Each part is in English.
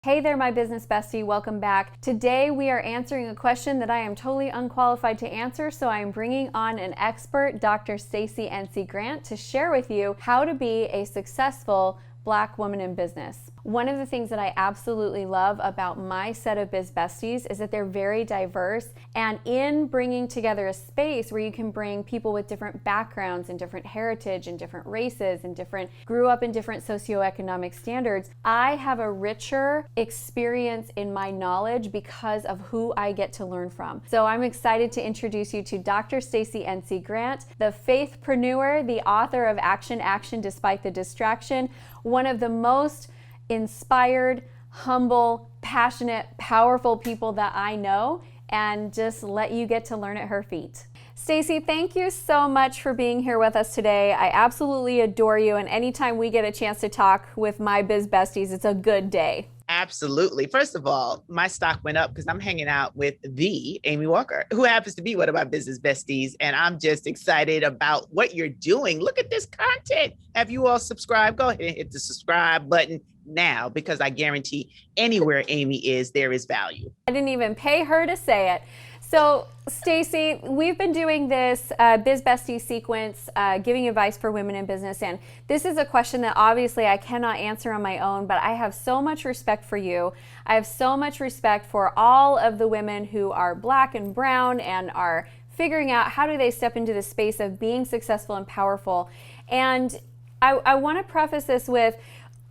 Hey there, my business bestie. Welcome back. Today we are answering a question that I am totally unqualified to answer, so I am bringing on an expert, Dr. Stacie NC Grant, to share with you how to be a successful Black woman in business. One of the things that I absolutely love about my set of Biz Besties is that they're very diverse, and in bringing together a space where you can bring people with different backgrounds and different heritage and different races and grew up in different socioeconomic standards, I have a richer experience in my knowledge because of who I get to learn from. So I'm excited to introduce you to Dr. Stacie NC Grant, the Faithpreneur, the author of Action Despite the Distraction, one of the most inspired, humble, passionate, powerful people that I know, and just let you get to learn at her feet. Stacie, thank you so much for being here with us today. I absolutely adore you, and anytime we get a chance to talk with my Biz Besties, it's a good day. Absolutely. First of all, my stock went up because I'm hanging out with the Amy Walker, who happens to be one of my business besties. And I'm just excited about what you're doing. Look at this content. Have you all subscribed? Go ahead and hit the subscribe button now, because I guarantee anywhere Amy is, there is value. I didn't even pay her to say it. So Stacie, we've been doing this Biz Bestie sequence, giving advice for women in business. And this is a question that obviously I cannot answer on my own, but I have so much respect for you. I have so much respect for all of the women who are Black and brown and are figuring out how do they step into the space of being successful and powerful. And I want to preface this with,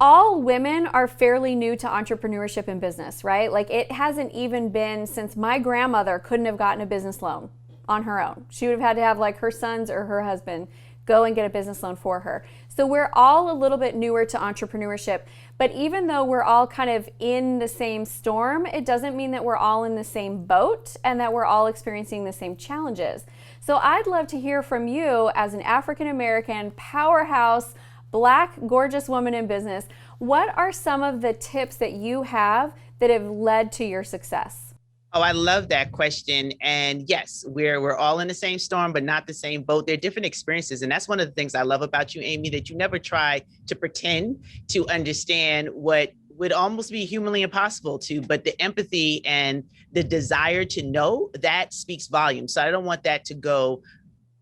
all women are fairly new to entrepreneurship and business, right? Like, it hasn't even been since my grandmother couldn't have gotten a business loan on her own. She would have had to have like her sons or her husband go and get a business loan for her. So we're all a little bit newer to entrepreneurship, but even though we're all kind of in the same storm, it doesn't mean that we're all in the same boat and that we're all experiencing the same challenges. So I'd love to hear from you as an African-American powerhouse, Black, gorgeous woman in business. What are some of the tips that you have that have led to your success? Oh, I love that question. And yes, we're all in the same storm, but not the same boat. They're different experiences. And that's one of the things I love about you, Amy, that you never try to pretend to understand what would almost be humanly impossible to, but the empathy and the desire to know, that speaks volumes. So I don't want that to go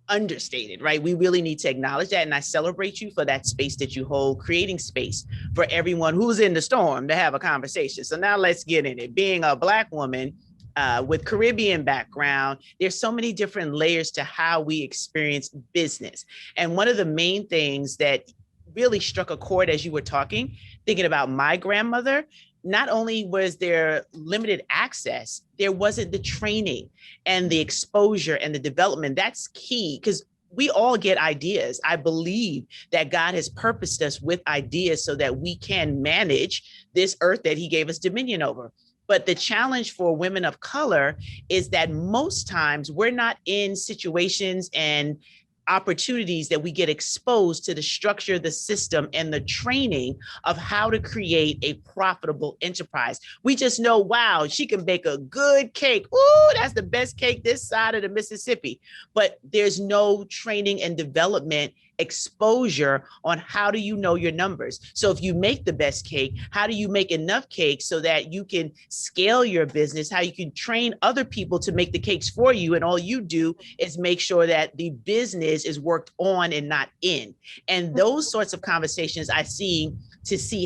understated, right? We really need to acknowledge that. And I celebrate you for that space that you hold, creating space for everyone who's in the storm to have a conversation. So now let's get in it. Being a Black woman with Caribbean background, there's so many different layers to how we experience business. And one of the main things that really struck a chord as you were talking, thinking about my grandmother, not only was there limited access, there wasn't the training and the exposure and the development. That's key, because we all get ideas. I believe that God has purposed us with ideas so that we can manage this earth that he gave us dominion over. But the challenge for women of color is that most times we're not in situations and opportunities that we get exposed to the structure, the system, and the training of how to create a profitable enterprise. We just know, wow, she can bake a good cake. Ooh, that's the best cake this side of the Mississippi. But there's no training and development exposure on how do you know your numbers. So if you make the best cake, how do you make enough cake so that you can scale your business, how you can train other people to make the cakes for you, and all you do is make sure that the business is worked on and not in. And those sorts of conversations I see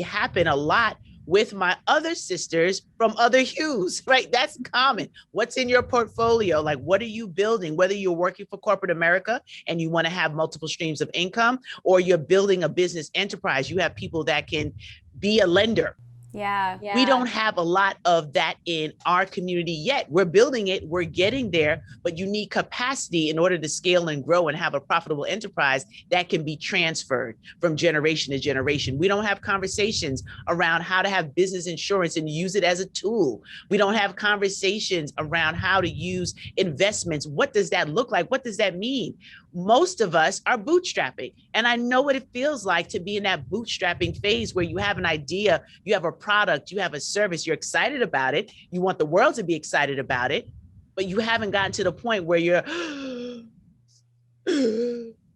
happen a lot with my other sisters from other hues, right? That's common. What's in your portfolio? Like, what are you building? Whether you're working for corporate America and you want to have multiple streams of income, or you're building a business enterprise, you have people that can be a lender. Yeah. We don't have a lot of that in our community yet. We're building it, we're getting there, but you need capacity in order to scale and grow and have a profitable enterprise that can be transferred from generation to generation. We don't have conversations around how to have business insurance and use it as a tool. We don't have conversations around how to use investments. What does that look like? What does that mean? Most of us are bootstrapping. And I know what it feels like to be in that bootstrapping phase where you have an idea, you have a product, you have a service, you're excited about it, you want the world to be excited about it, but you haven't gotten to the point where you're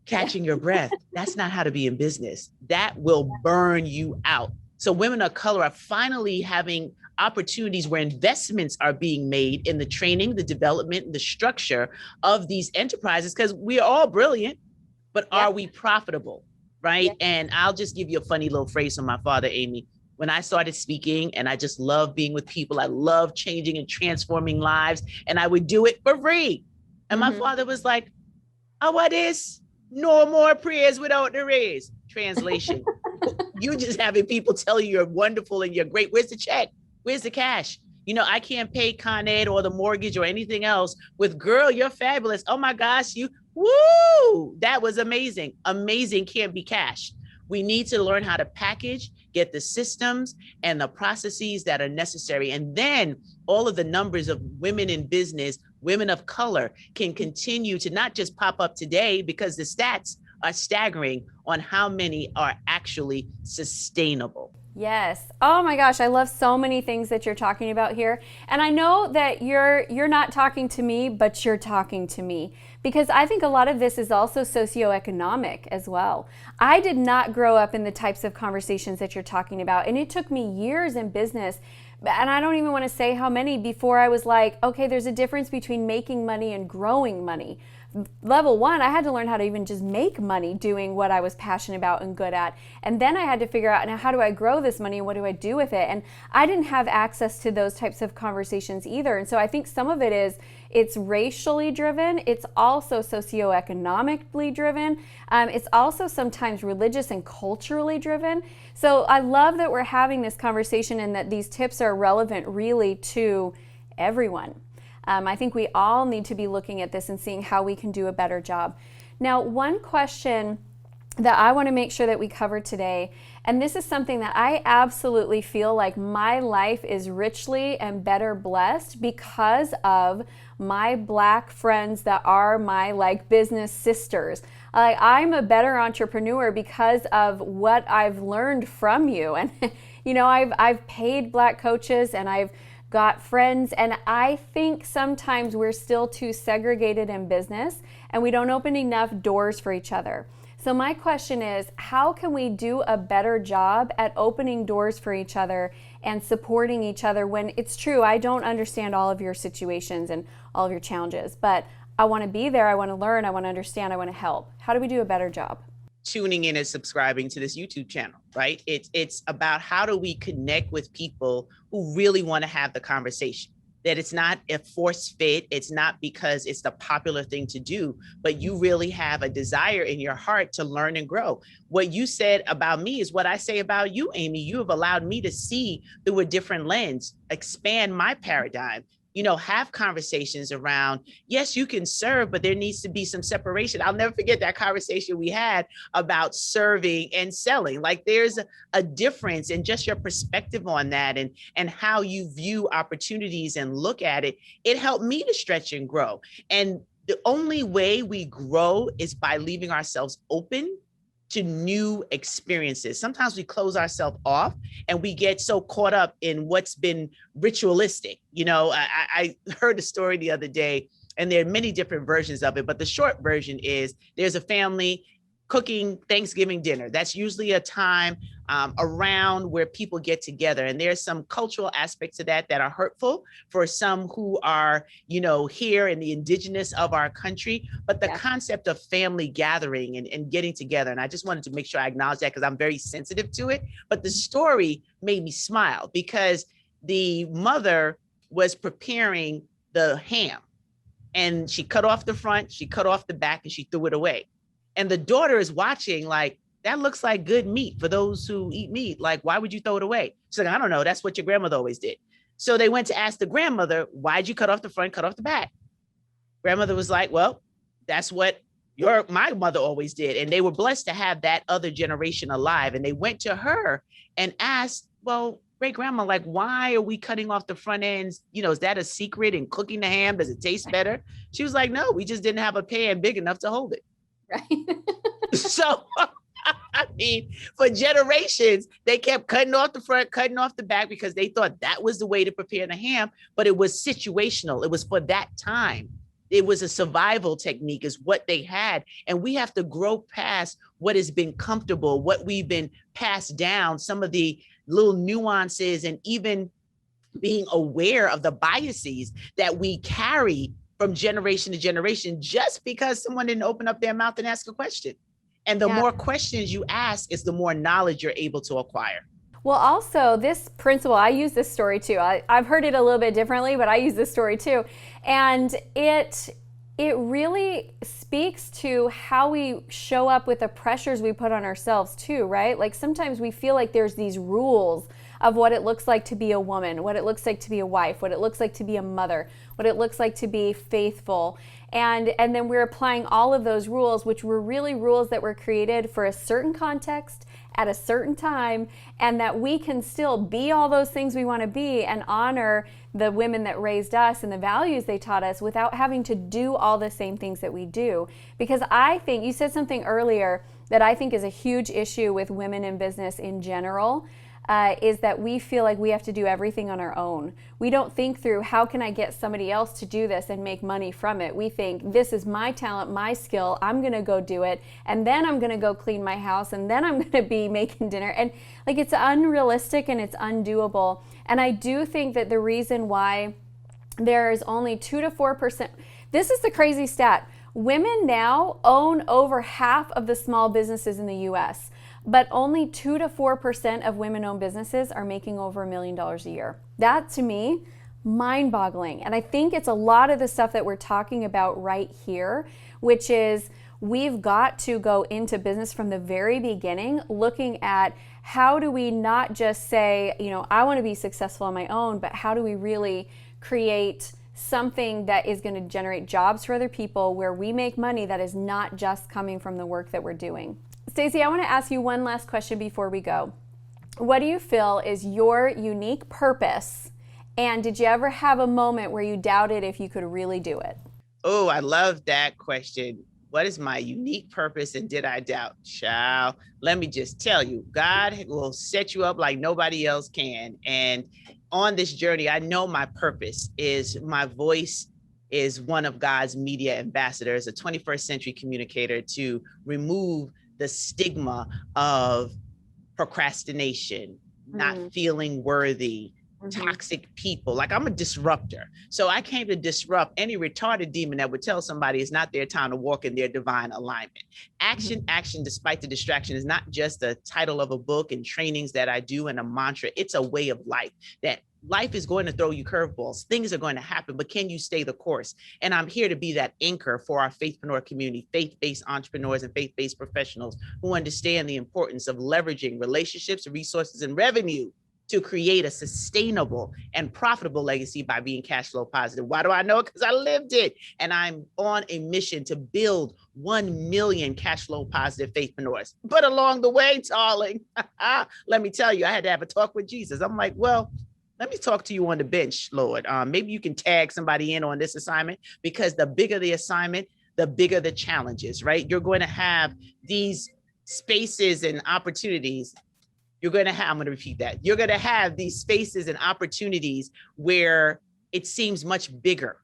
catching your breath. That's not how to be in business. That will burn you out. So women of color are finally having opportunities where investments are being made in the training, the development, the structure of these enterprises, because we are all brilliant, but are we profitable, right? And I'll just give you a funny little phrase from my father, Amy. When I started speaking, and I just love being with people, I love changing and transforming lives, and I would do it for free. And my father was like, "Oh, what is? No more prayers without the raise." Translation: you just having people tell you you're wonderful and you're great. Where's the check? Where's the cash? You know, I can't pay Con Ed or the mortgage or anything else with, girl, you're fabulous. Oh my gosh, woo, that was amazing. Amazing can't be cash. We need to learn how to package, get the systems and the processes that are necessary. And then all of the numbers of women in business, women of color, can continue to not just pop up today, because the stats are staggering on how many are actually sustainable. Yes. Oh my gosh, I love so many things that you're talking about here. And I know that you're not talking to me, but you're talking to me, because I think a lot of this is also socioeconomic as well. I did not grow up in the types of conversations that you're talking about, and it took me years in business, and I don't even want to say how many, before I was like, okay, there's a difference between making money and growing money. Level one, I had to learn how to even just make money doing what I was passionate about and good at. And then I had to figure out, now how do I grow this money and what do I do with it? And I didn't have access to those types of conversations either. And so I think some of it is, it's racially driven. It's also socioeconomically driven. It's also sometimes religious and culturally driven. So I love that we're having this conversation and that these tips are relevant really to everyone. I think we all need to be looking at this and seeing how we can do a better job. Now, one question that I want to make sure that we cover today, and this is something that I absolutely feel like my life is richly and better blessed because of my Black friends that are my business sisters. I'm a better entrepreneur because of what I've learned from you. And I've paid Black coaches and I've got friends, and I think sometimes we're still too segregated in business and we don't open enough doors for each other. So my question is, how can we do a better job at opening doors for each other and supporting each other when it's true, I don't understand all of your situations and all of your challenges, but I want to be there, I want to learn, I want to understand, I want to help. How do we do a better job? Tuning in and subscribing to this YouTube channel, right? It's about how do we connect with people who really want to have the conversation, that it's not a force fit. It's not because it's the popular thing to do, but you really have a desire in your heart to learn and grow. What you said about me is what I say about you, Amy. You have allowed me to see through a different lens, expand my paradigm, have conversations around, yes, you can serve, but there needs to be some separation. I'll never forget that conversation we had about serving and selling. Like there's a difference in just your perspective on that and how you view opportunities and look at it. It helped me to stretch and grow. And the only way we grow is by leaving ourselves open to new experiences. Sometimes we close ourselves off and we get so caught up in what's been ritualistic. I heard a story the other day, and there are many different versions of it, but the short version is there's a family cooking Thanksgiving dinner. That's usually a time around where people get together. And there's some cultural aspects of that are hurtful for some who are, here in the indigenous of our country. But the concept of family gathering and getting together, and I just wanted to make sure I acknowledge that because I'm very sensitive to it. But the story made me smile because the mother was preparing the ham and she cut off the front, she cut off the back, and she threw it away. And the daughter is watching like, that looks like good meat for those who eat meat. Like, why would you throw it away? She's like, I don't know. That's what your grandmother always did. So they went to ask the grandmother, why'd you cut off the front, cut off the back? Grandmother was like, well, that's what my mother always did. And they were blessed to have that other generation alive. And they went to her and asked, well, great grandma, like, why are we cutting off the front ends? Is that a secret in cooking the ham? Does it taste better? She was like, no, we just didn't have a pan big enough to hold it. Right. So, I mean, for generations, they kept cutting off the front, cutting off the back because they thought that was the way to prepare the ham, but it was situational. It was for that time. It was a survival technique is what they had. And we have to grow past what has been comfortable, what we've been passed down, some of the little nuances and even being aware of the biases that we carry from generation to generation just because someone didn't open up their mouth and ask a question. And the more questions you ask is the more knowledge you're able to acquire. Well, also this principle, I use this story too. I've heard it a little bit differently, but I use this story too. And it really speaks to how we show up with the pressures we put on ourselves too, right? Like sometimes we feel like there's these rules of what it looks like to be a woman, what it looks like to be a wife, what it looks like to be a mother, what it looks like to be faithful. And then we're applying all of those rules, which were really rules that were created for a certain context at a certain time, and that we can still be all those things we want to be and honor the women that raised us and the values they taught us without having to do all the same things that we do. Because I think, you said something earlier that I think is a huge issue with women in business in general, is that we feel like we have to do everything on our own. We don't think through, how can I get somebody else to do this and make money from it? We think, this is my talent, my skill, I'm gonna go do it, and then I'm gonna go clean my house, and then I'm gonna be making dinner. And like, it's unrealistic and it's undoable. And I do think that the reason why there's only 2 to 4%, this is the crazy stat, women now own over half of the small businesses in the US. But only 2 to 4% of women-owned businesses are making over $1 million a year. That, to me, mind-boggling. And I think it's a lot of the stuff that we're talking about right here, which is we've got to go into business from the very beginning, looking at how do we not just say, you know, I want to be successful on my own, but how do we really create something that is going to generate jobs for other people, where we make money that is not just coming from the work that we're doing. Stacie, I want to ask you one last question before we go. What do you feel is your unique purpose? And did you ever have a moment where you doubted if you could really do it? Oh, I love that question. What is my unique purpose and did I doubt? Child, let me just tell you, God will set you up like nobody else can. And on this journey, I know my purpose is my voice is one of God's media ambassadors, a 21st century communicator, to remove the stigma of procrastination, not feeling worthy, toxic people. Like, I'm a disruptor. So I came to disrupt any retarded demon that would tell somebody it's not their time to walk in their divine alignment. Action, action, despite the distraction, is not just a title of a book and trainings that I do and a mantra. It's a way of life, that life is going to throw you curveballs. Things are going to happen, but can you stay the course? And I'm here to be that anchor for our Faithpreneur community, faith-based entrepreneurs and faith-based professionals who understand the importance of leveraging relationships, resources, and revenue to create a sustainable and profitable legacy by being cash flow positive. Why do I know it? Because I lived it. And I'm on a mission to build 1 million cash flow positive faithpreneurs. But along the way, darling, let me tell you, I had to have a talk with Jesus. I'm like, well, let me talk to you on the bench, Lord. Maybe you can tag somebody in on this assignment, because the bigger the assignment, the bigger the challenges, right? You're going to have these spaces and opportunities. I'm going to repeat that. You're going to have these spaces and opportunities where it seems much bigger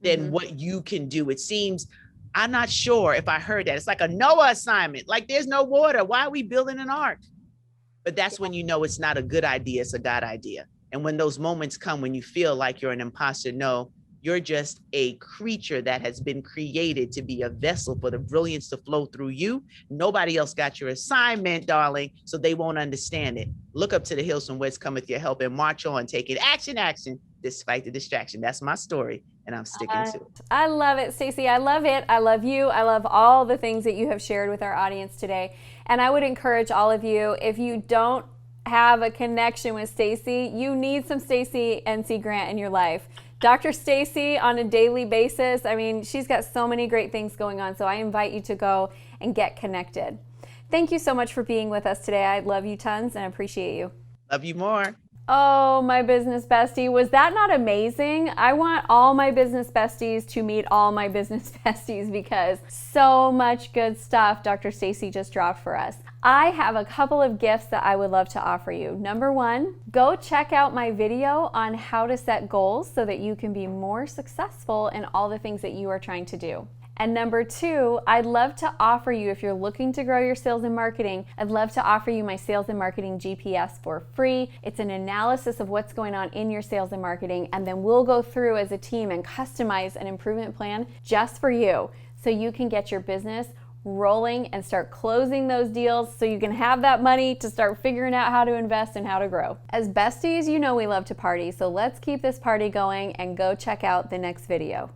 than what you can do. It seems, I'm not sure if I heard that. It's like a Noah assignment. Like, there's no water. Why are we building an ark? But that's when you know it's not a good idea. It's a God idea. And when those moments come, when you feel like you're an imposter, no, you're just a creature that has been created to be a vessel for the brilliance to flow through you. Nobody else got your assignment, darling, so they won't understand it. Look up to the hills from whence cometh your help and march on, taking action, despite the distraction. That's my story, and I'm sticking to it. I love it, Stacie. I love it. I love you. I love all the things that you have shared with our audience today. And I would encourage all of you, if you don't have a connection with Stacie, you need some Stacie NC Grant in your life. Dr. Stacie on a daily basis, I mean, she's got so many great things going on, so I invite you to go and get connected. Thank you so much for being with us today. I love you tons and appreciate you. Love you more. Oh, my business bestie, was that not amazing? I want all my business besties to meet all my business besties, because so much good stuff Dr. Stacie just dropped for us. I have a couple of gifts that I would love to offer you. Number one, go check out my video on how to set goals so that you can be more successful in all the things that you are trying to do. And number two, I'd love to offer you, if you're looking to grow your sales and marketing, I'd love to offer you my Sales and Marketing GPS for free. It's an analysis of what's going on in your sales and marketing, and then we'll go through as a team and customize an improvement plan just for you so you can get your business rolling and start closing those deals so you can have that money to start figuring out how to invest and how to grow. As besties, you know we love to party, so let's keep this party going and go check out the next video.